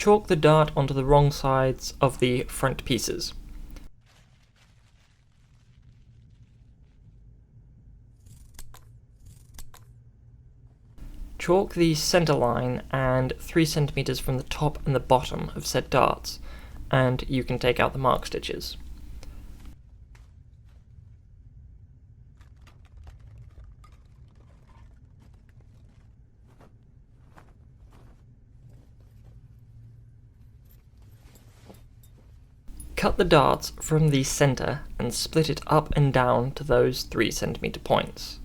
chalk the dart onto the wrong sides of the front pieces. Chalk the centre line and 3 cm from the top and the bottom of said darts, and you can take out the mark stitches. Cut the darts from the centre and split it up and down to those 3 cm points.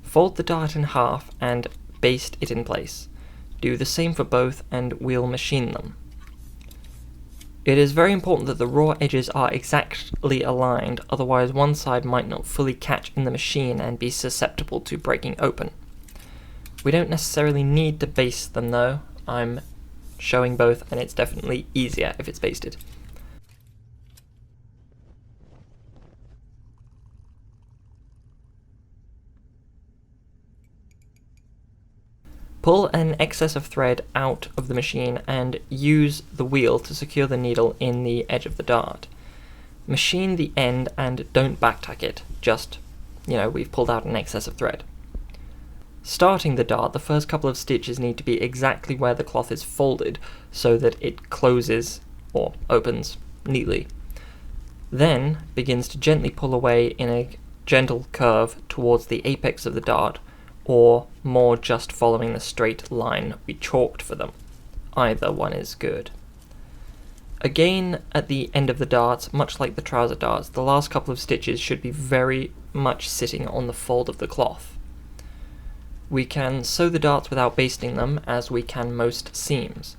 Fold the dart in half and baste it in place. Do the same for both and we'll machine them. It is very important that the raw edges are exactly aligned, otherwise one side might not fully catch in the machine and be susceptible to breaking open. We don't necessarily need to baste them though. I'm showing both and it's definitely easier if it's basted. Pull an excess of thread out of the machine and use the wheel to secure the needle in the edge of the dart. Machine the end and don't backtack it, just, we've pulled out an excess of thread. Starting the dart, the first couple of stitches need to be exactly where the cloth is folded so that it closes or opens neatly. Then begins to gently pull away in a gentle curve towards the apex of the dart, or more just following the straight line we chalked for them. Either one is good. Again, at the end of the darts, much like the trouser darts, the last couple of stitches should be very much sitting on the fold of the cloth. We can sew the darts without basting them, as we can most seams.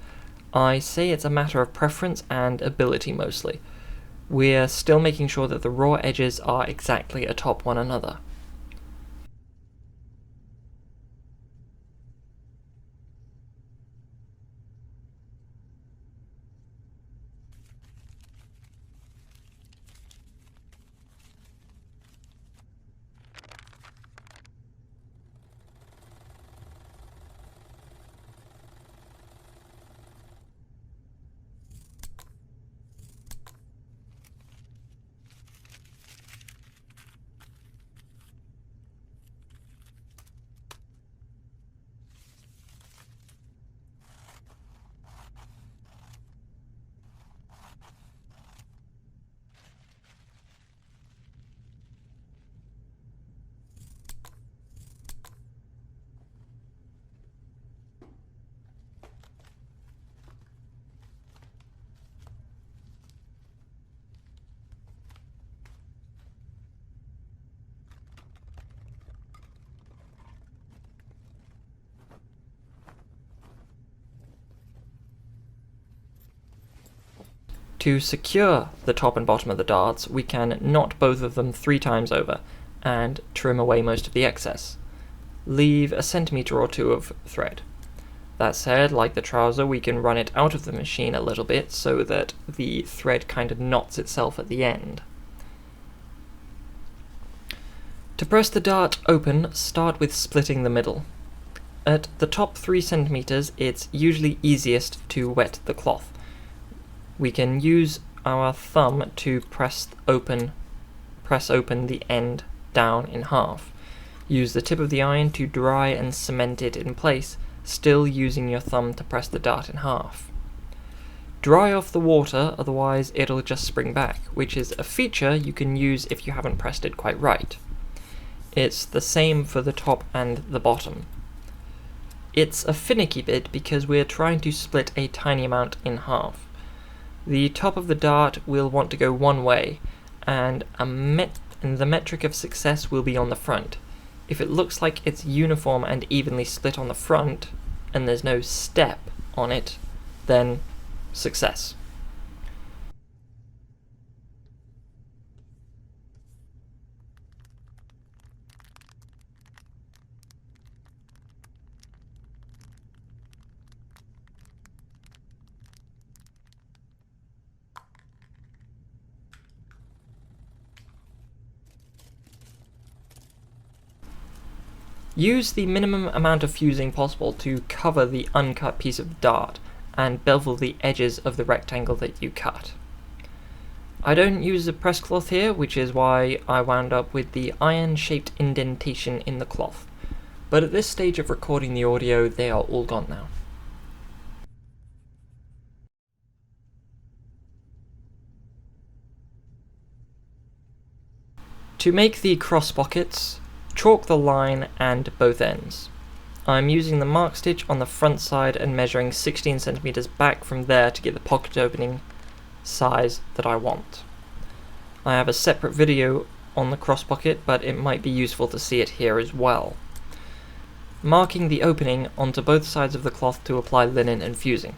I say it's a matter of preference and ability mostly. We're still making sure that the raw edges are exactly atop one another. To secure the top and bottom of the darts, we can knot both of them 3 times over and trim away most of the excess. Leave a centimetre or 2 of thread. That said, like the trouser, we can run it out of the machine a little bit so that the thread kind of knots itself at the end. To press the dart open, start with splitting the middle. At the top 3 centimetres, it's usually easiest to wet the cloth. We can use our thumb to press open the end down in half. Use the tip of the iron to dry and cement it in place, still using your thumb to press the dart in half. Dry off the water, otherwise it'll just spring back, which is a feature you can use if you haven't pressed it quite right. It's the same for the top and the bottom. It's a finicky bit because we're trying to split a tiny amount in half. The top of the dart will want to go one way, and the metric of success will be on the front. If it looks like it's uniform and evenly split on the front, and there's no step on it, then success. Use the minimum amount of fusing possible to cover the uncut piece of dart and bevel the edges of the rectangle that you cut. I don't use a press cloth here, which is why I wound up with the iron-shaped indentation in the cloth, but at this stage of recording the audio they are all gone now. To make the cross pockets, chalk the line and both ends. I'm using the mark stitch on the front side and measuring 16 centimeters back from there to get the pocket opening size that I want. I have a separate video on the cross pocket, but it might be useful to see it here as well. Marking the opening onto both sides of the cloth to apply linen and fusing.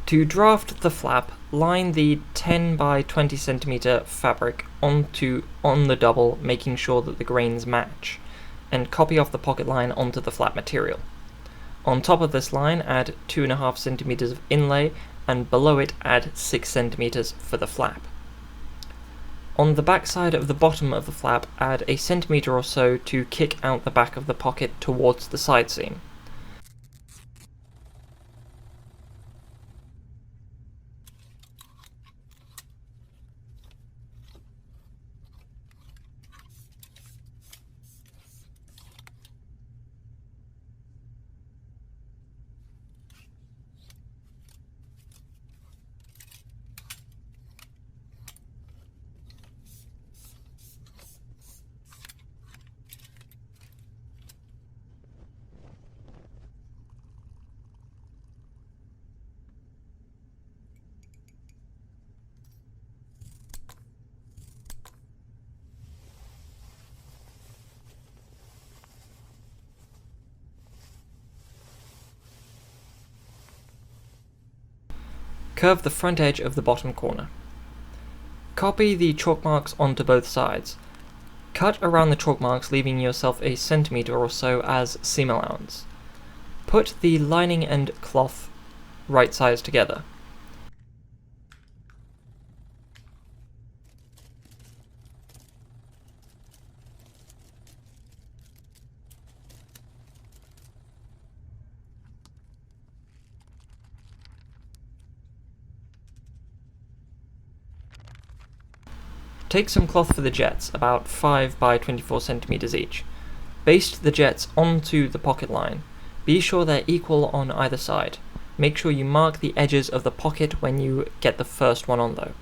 To draft the flap, line the 10 by 20 centimeter fabric on the double, making sure that the grains match, and copy off the pocket line onto the flap material. On top of this line, add 2.5 centimeters of inlay, and below it add 6 centimeters for the flap. On the back side of the bottom of the flap, add a centimeter or so to kick out the back of the pocket towards the side seam. Curve the front edge of the bottom corner. Copy the chalk marks onto both sides. Cut around the chalk marks, leaving yourself a centimeter or so as seam allowance. Put the lining and cloth right sides together. Take some cloth for the jets, about 5 by 24 centimeters each. Baste the jets onto the pocket line. Be sure they're equal on either side. Make sure you mark the edges of the pocket when you get the first one on though.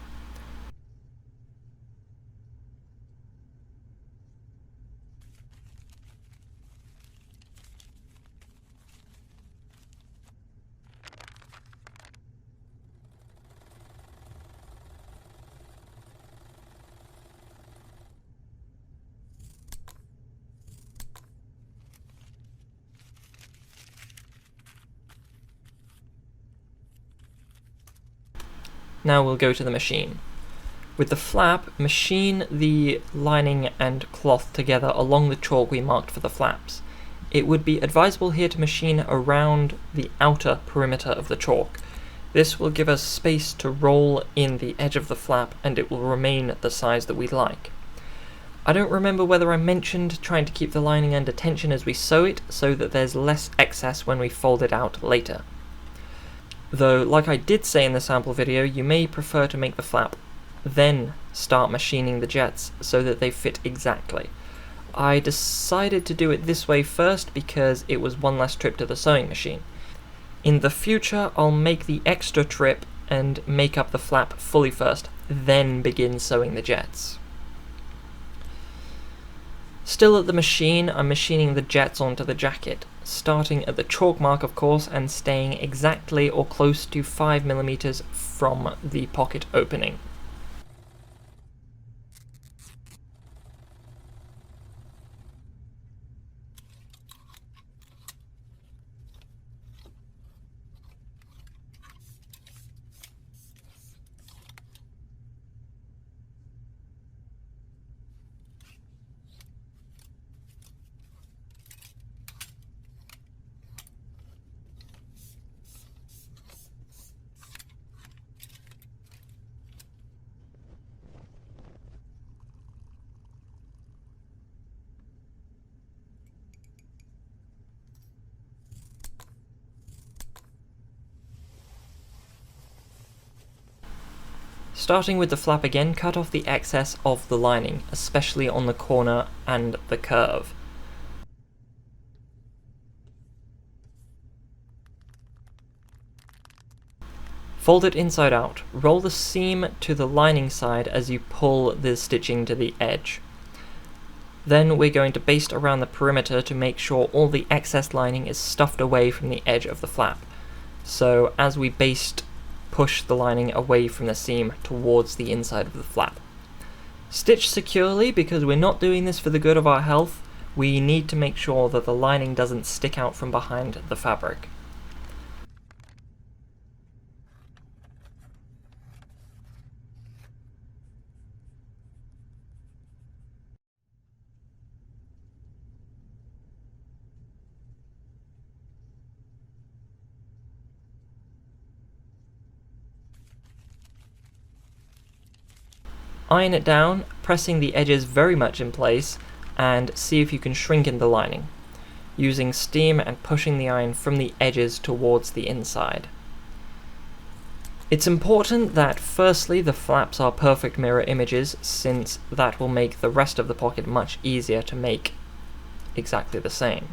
Now we'll go to the machine. With the flap, machine the lining and cloth together along the chalk we marked for the flaps. It would be advisable here to machine around the outer perimeter of the chalk. This will give us space to roll in the edge of the flap, and it will remain the size that we like. I don't remember whether I mentioned trying to keep the lining under tension as we sew it, so that there's less excess when we fold it out later. Though, like I did say in the sample video, you may prefer to make the flap, then start machining the jets so that they fit exactly. I decided to do it this way first because it was one less trip to the sewing machine. In the future, I'll make the extra trip and make up the flap fully first, then begin sewing the jets. Still at the machine, I'm machining the jets onto the jacket. starting at the chalk mark of course and staying exactly or close to 5mm from the pocket opening. Starting with the flap again, cut off the excess of the lining, especially on the corner and the curve. Fold it inside out. Roll the seam to the lining side as you pull the stitching to the edge. Then we're going to baste around the perimeter to make sure all the excess lining is stuffed away from the edge of the flap. So as we baste, push the lining away from the seam towards the inside of the flap. Stitch securely, because we're not doing this for the good of our health. We need to make sure that the lining doesn't stick out from behind the fabric. Iron it down, pressing the edges very much in place, and see if you can shrink in the lining, using steam and pushing the iron from the edges towards the inside. It's important that firstly the flaps are perfect mirror images, since that will make the rest of the pocket much easier to make exactly the same.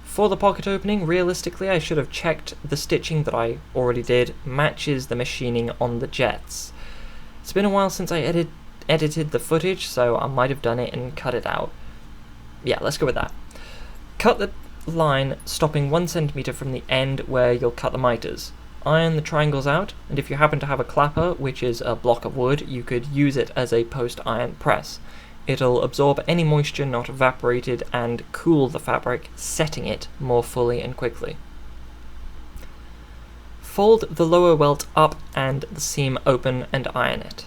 For the pocket opening, realistically I should have checked the stitching that I already did matches the machining on the jets. It's been a while since I edited the footage, so I might have done it and cut it out. Yeah, let's go with that. Cut the line stopping 1 centimeter from the end where you'll cut the miters. Iron the triangles out, and if you happen to have a clapper, which is a block of wood, you could use it as a post-iron press. It'll absorb any moisture not evaporated and cool the fabric, setting it more fully and quickly. Fold the lower welt up and the seam open and iron it.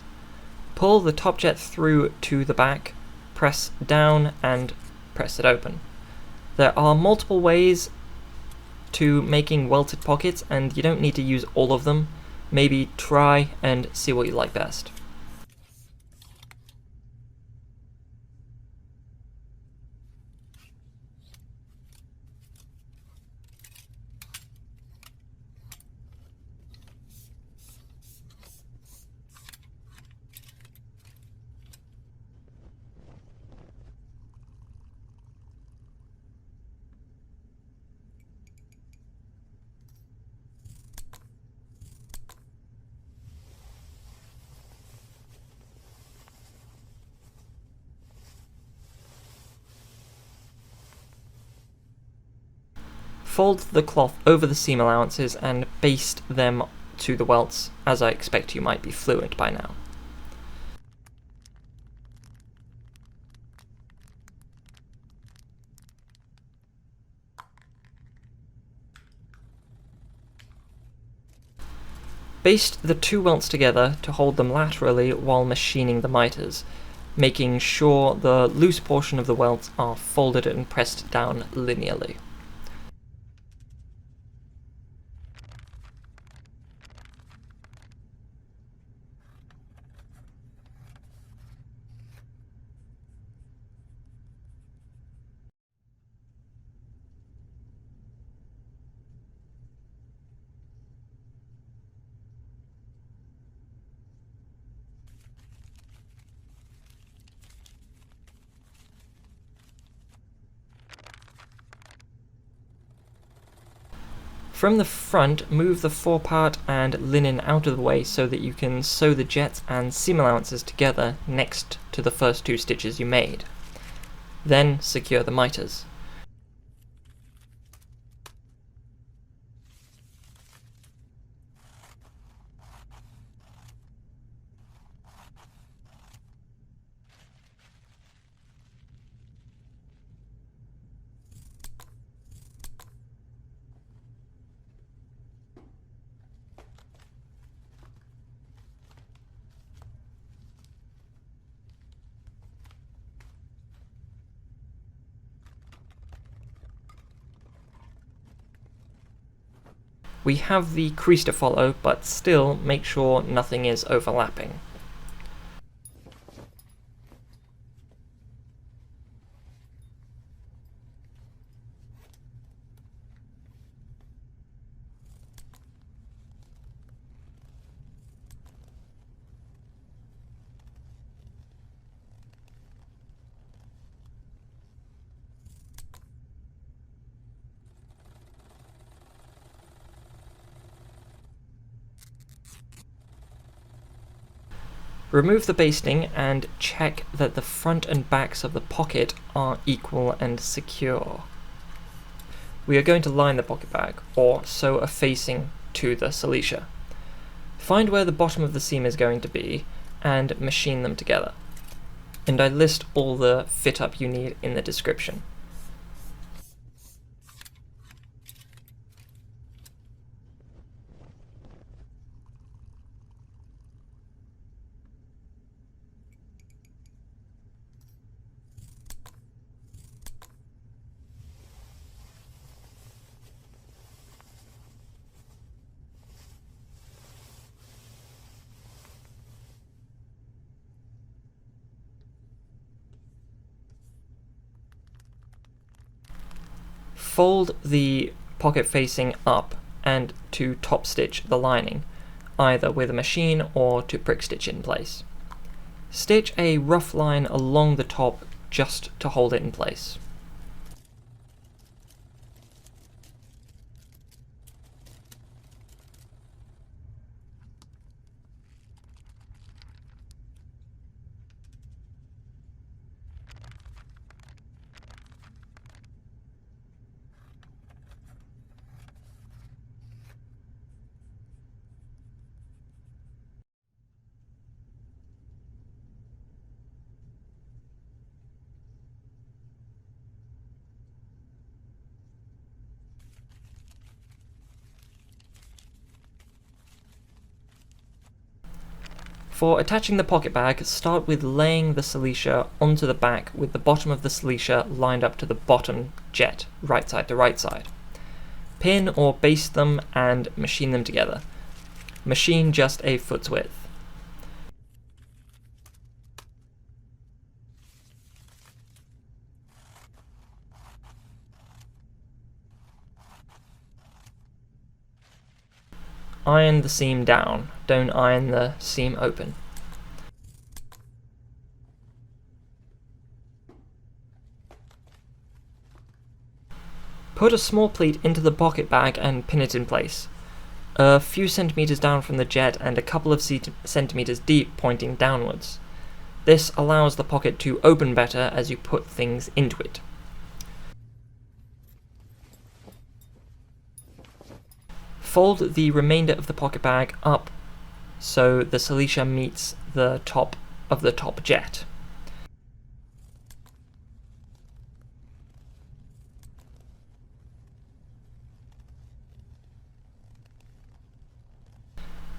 Pull the top jet through to the back, press down and press it open. There are multiple ways to making welted pockets, and you don't need to use all of them. Maybe try and see what you like best. Fold the cloth over the seam allowances and baste them to the welts, as I expect you might be fluent by now. Baste the two welts together to hold them laterally while machining the miters, making sure the loose portion of the welts are folded and pressed down linearly. From the front, move the forepart and linen out of the way so that you can sew the jets and seam allowances together next to the first 2 stitches you made. Then secure the miters. We have the crease to follow, but still make sure nothing is overlapping. Remove the basting and check that the front and backs of the pocket are equal and secure. We are going to line the pocket bag, or sew a facing to the Silecia. Find where the bottom of the seam is going to be, and machine them together. And I list all the fit up you need in the description. Fold the pocket facing up and to top stitch the lining, either with a machine or to prick stitch in place. Stitch a rough line along the top just to hold it in place. For attaching the pocket bag, start with laying the Silecia onto the back with the bottom of the Silecia lined up to the bottom jet, right side to right side. Pin or baste them and machine them together. Machine just a foot's width. Iron the seam down, don't iron the seam open. Put a small pleat into the pocket bag and pin it in place. A few centimeters down from the jet and a couple of centimeters deep pointing downwards. This allows the pocket to open better as you put things into it. Fold the remainder of the pocket bag up so the Silecia meets the top of the top jet.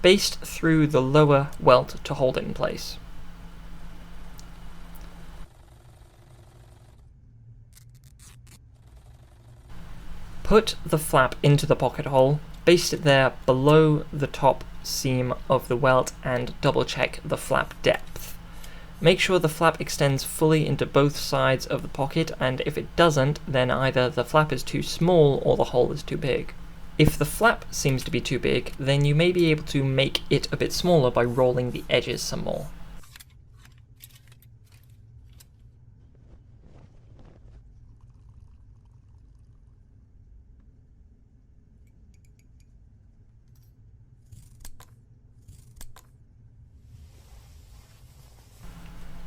Baste through the lower welt to hold it in place. Put the flap into the pocket hole, baste it there below the top seam of the welt and double check the flap depth. Make sure the flap extends fully into both sides of the pocket, and if it doesn't, then either the flap is too small or the hole is too big. If the flap seems to be too big, then you may be able to make it a bit smaller by rolling the edges some more.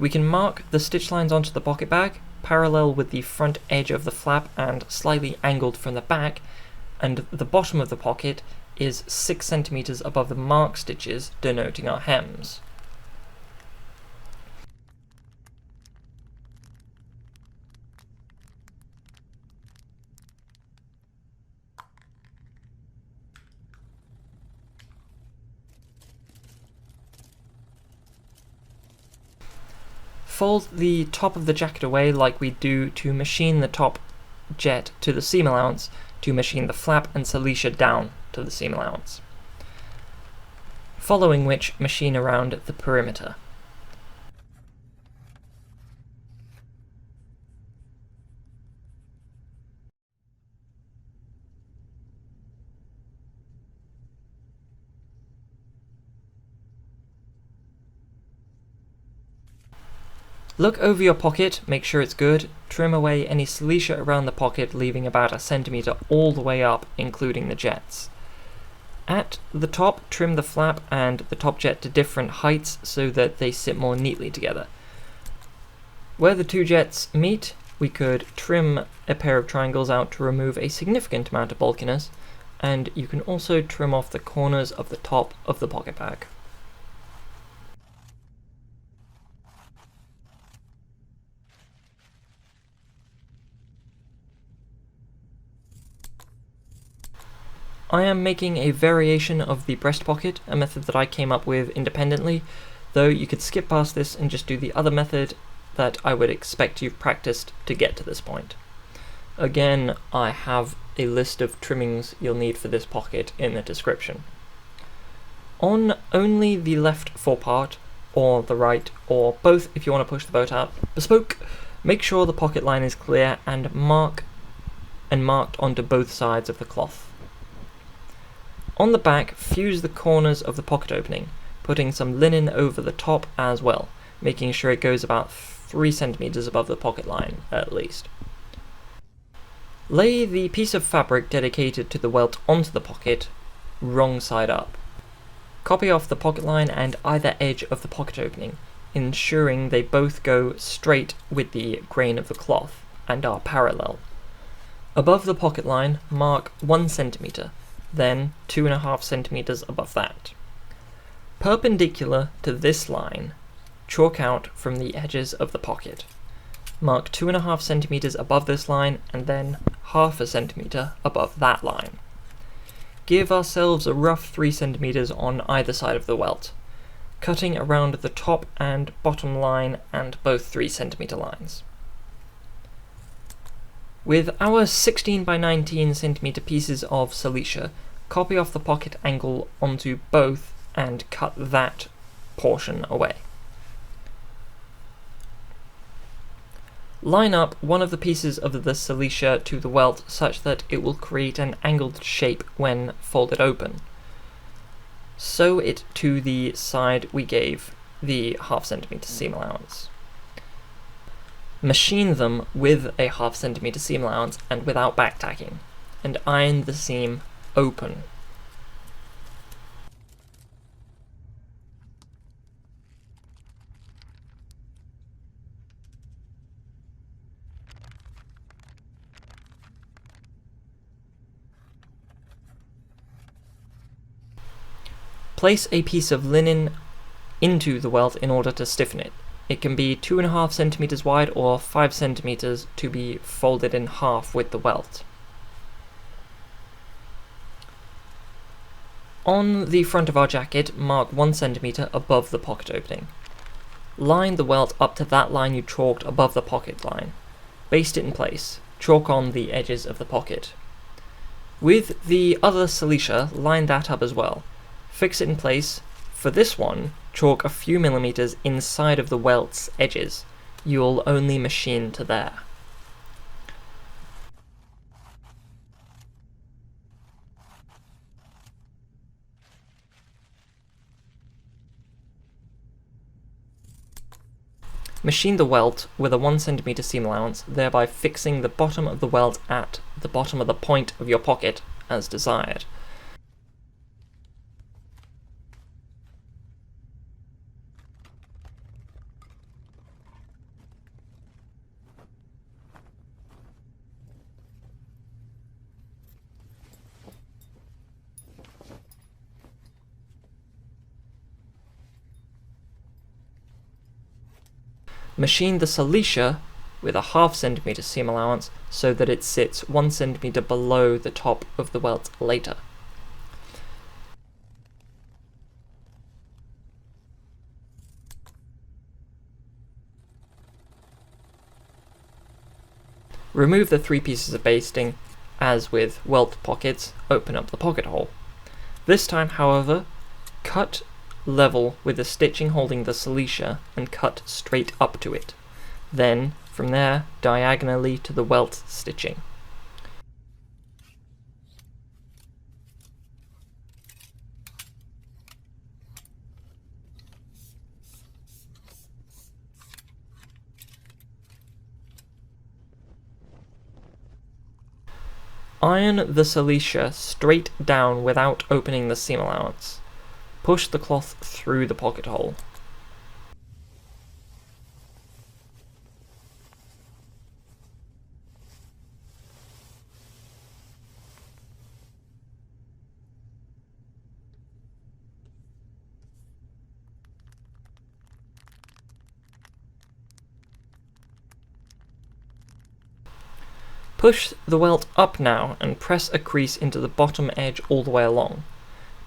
We can mark the stitch lines onto the pocket bag, parallel with the front edge of the flap and slightly angled from the back, and the bottom of the pocket is 6 centimeters above the mark stitches denoting our hems. Fold the top of the jacket away like we do to machine the top jet to the seam allowance to machine the flap and Silecia down to the seam allowance. Following which, machine around the perimeter. Look over your pocket, make sure it's good, trim away any Silecia around the pocket, leaving about 1 centimeter all the way up, including the jets. At the top, trim the flap and the top jet to different heights so that they sit more neatly together. Where the two jets meet, we could trim a pair of triangles out to remove a significant amount of bulkiness, and you can also trim off the corners of the top of the pocket bag. I am making a variation of the breast pocket, a method that I came up with independently, though you could skip past this and just do the other method that I would expect you've practiced to get to this point. Again, I have a list of trimmings you'll need for this pocket in the description. On only the left forepart, or the right, or both if you want to push the boat out, Bespoke, make sure the pocket line is clear and marked onto both sides of the cloth. On the back, fuse the corners of the pocket opening, putting some linen over the top as well, making sure it goes about 3 centimeters above the pocket line, at least. Lay the piece of fabric dedicated to the welt onto the pocket, wrong side up. Copy off the pocket line and either edge of the pocket opening, ensuring they both go straight with the grain of the cloth and are parallel. Above the pocket line, mark 1 centimeter, then 2.5 centimeters above that. Perpendicular to this line, chalk out from the edges of the pocket. Mark 2.5 centimeters above this line and then 0.5 centimeter above that line. Give ourselves a rough 3 centimeters on either side of the welt, cutting around the top and bottom line and both 3 centimeter lines. With our 16 by 19 centimeter pieces of Silecia, copy off the pocket angle onto both and cut that portion away. Line up one of the pieces of the Silecia to the welt such that it will create an angled shape when folded open. Sew it to the side we gave the 0.5 centimeter seam allowance. Machine them with a 0.5 centimeter seam allowance and without backtacking, and iron the seam open. Place a piece of linen into the welt in order to stiffen it. It can be 2.5 centimeters wide or 5 centimeters to be folded in half with the welt. On the front of our jacket, mark 1 centimeter above the pocket opening. Line the welt up to that line you chalked above the pocket line. Baste it in place. Chalk on the edges of the pocket. With the other Silecia, line that up as well. Fix it in place. For this one, chalk a few millimeters inside of the welt's edges. You'll only machine to there. Machine the welt with a 1 centimeter seam allowance, thereby fixing the bottom of the welt at the bottom of the point of your pocket as desired. Machine the Silecia with a 0.5 centimeter seam allowance so that it sits 1 centimeter below the top of the welt later. Remove the 3 pieces of basting. As with welt pockets, open up the pocket hole. This time, however, cut level with the stitching holding the Silecia and cut straight up to it. Then, from there, diagonally to the welt stitching. Iron the Silecia straight down without opening the seam allowance. Push the cloth through the pocket hole. Push the welt up now and press a crease into the bottom edge all the way along,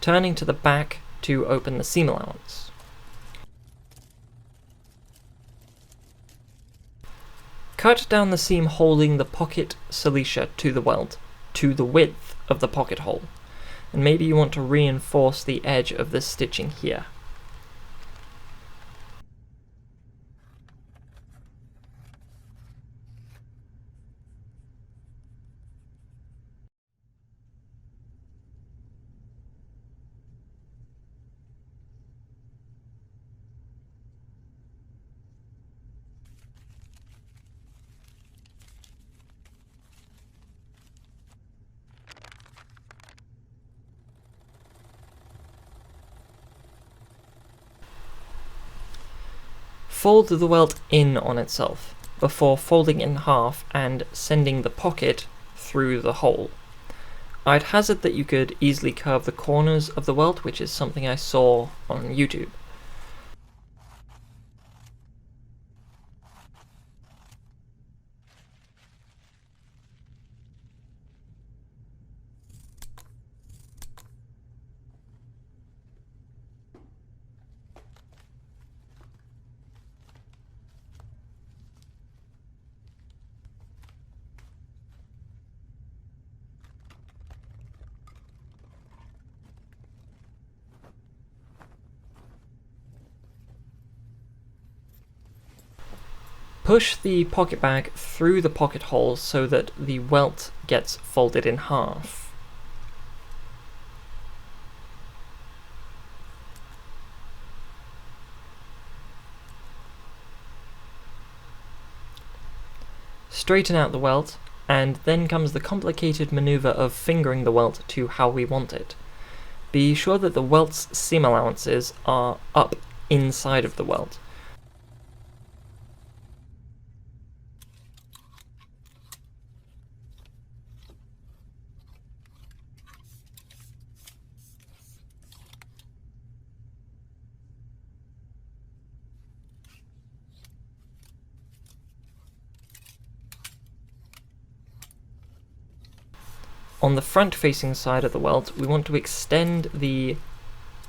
turning to the back to open the seam allowance. Cut down the seam holding the pocket Silecia to the welt, to the width of the pocket hole, and maybe you want to reinforce the edge of this stitching here. Fold the welt in on itself, before folding in half and sending the pocket through the hole. I'd hazard that you could easily curve the corners of the welt, which is something I saw on YouTube. Push the pocket bag through the pocket hole so that the welt gets folded in half. Straighten out the welt, and then comes the complicated maneuver of fingering the welt to how we want it. Be sure that the welt's seam allowances are up inside of the welt. On the front-facing side of the welt, we want to extend the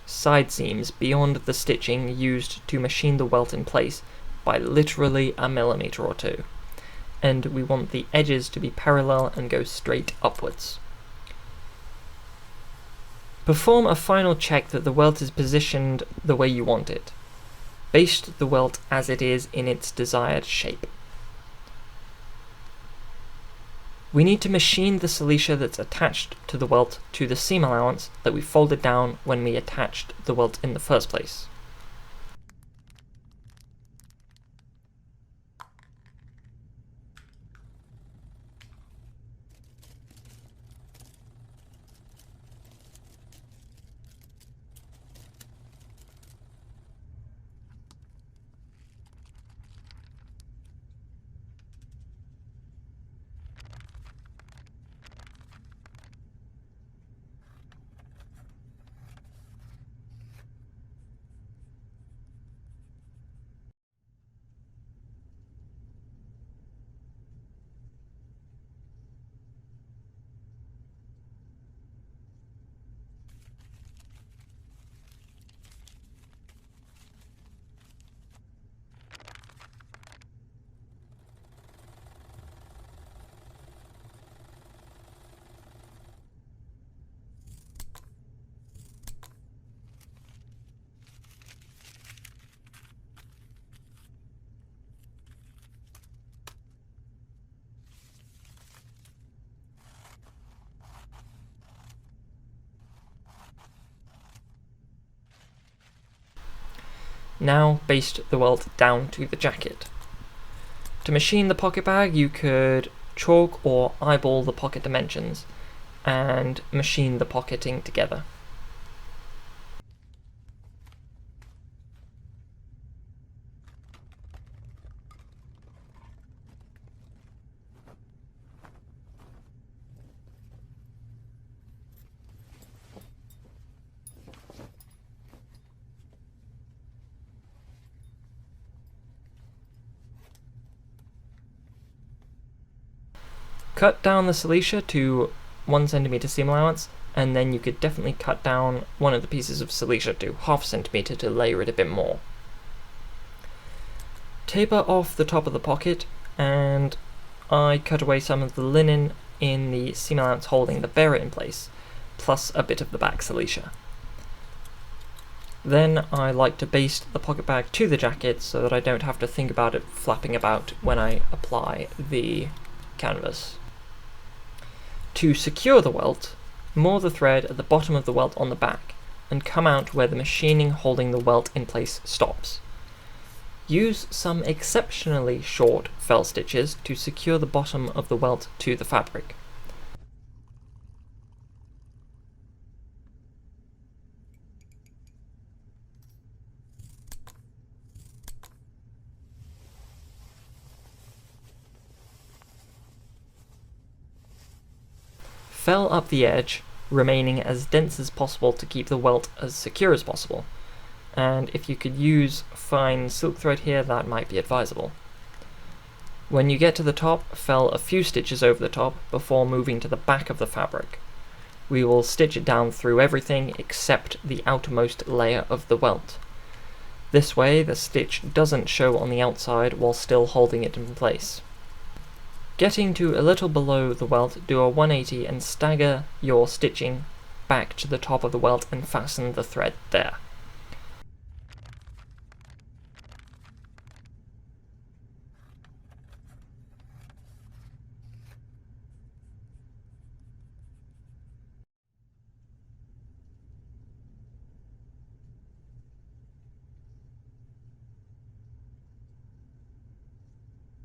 side seams beyond the stitching used to machine the welt in place by literally a millimeter or two, and we want the edges to be parallel and go straight upwards. Perform a final check that the welt is positioned the way you want it. Baste the welt as it is in its desired shape. We need to machine the Silecia that's attached to the welt to the seam allowance that we folded down when we attached the welt in the first place. Now baste the welt down to the jacket. To machine the pocket bag, you could chalk or eyeball the pocket dimensions and machine the pocketing together. Cut down the Silecia to 1 cm seam allowance, and then you could definitely cut down one of the pieces of Silecia to 0.5 cm to layer it a bit more. Taper off the top of the pocket, and I cut away some of the linen in the seam allowance holding the bearer in place, plus a bit of the back Silecia. Then I like to baste the pocket bag to the jacket so that I don't have to think about it flapping about when I apply the canvas. To secure the welt, moor the thread at the bottom of the welt on the back, and come out where the machining holding the welt in place stops. Use some exceptionally short fell stitches to secure the bottom of the welt to the fabric. Fell up the edge, remaining as dense as possible to keep the welt as secure as possible, and if you could use fine silk thread here, that might be advisable. When you get to the top, fell a few stitches over the top before moving to the back of the fabric. We will stitch it down through everything except the outermost layer of the welt. This way the stitch doesn't show on the outside while still holding it in place. Getting to a little below the welt, do a 180 and stagger your stitching back to the top of the welt and fasten the thread there.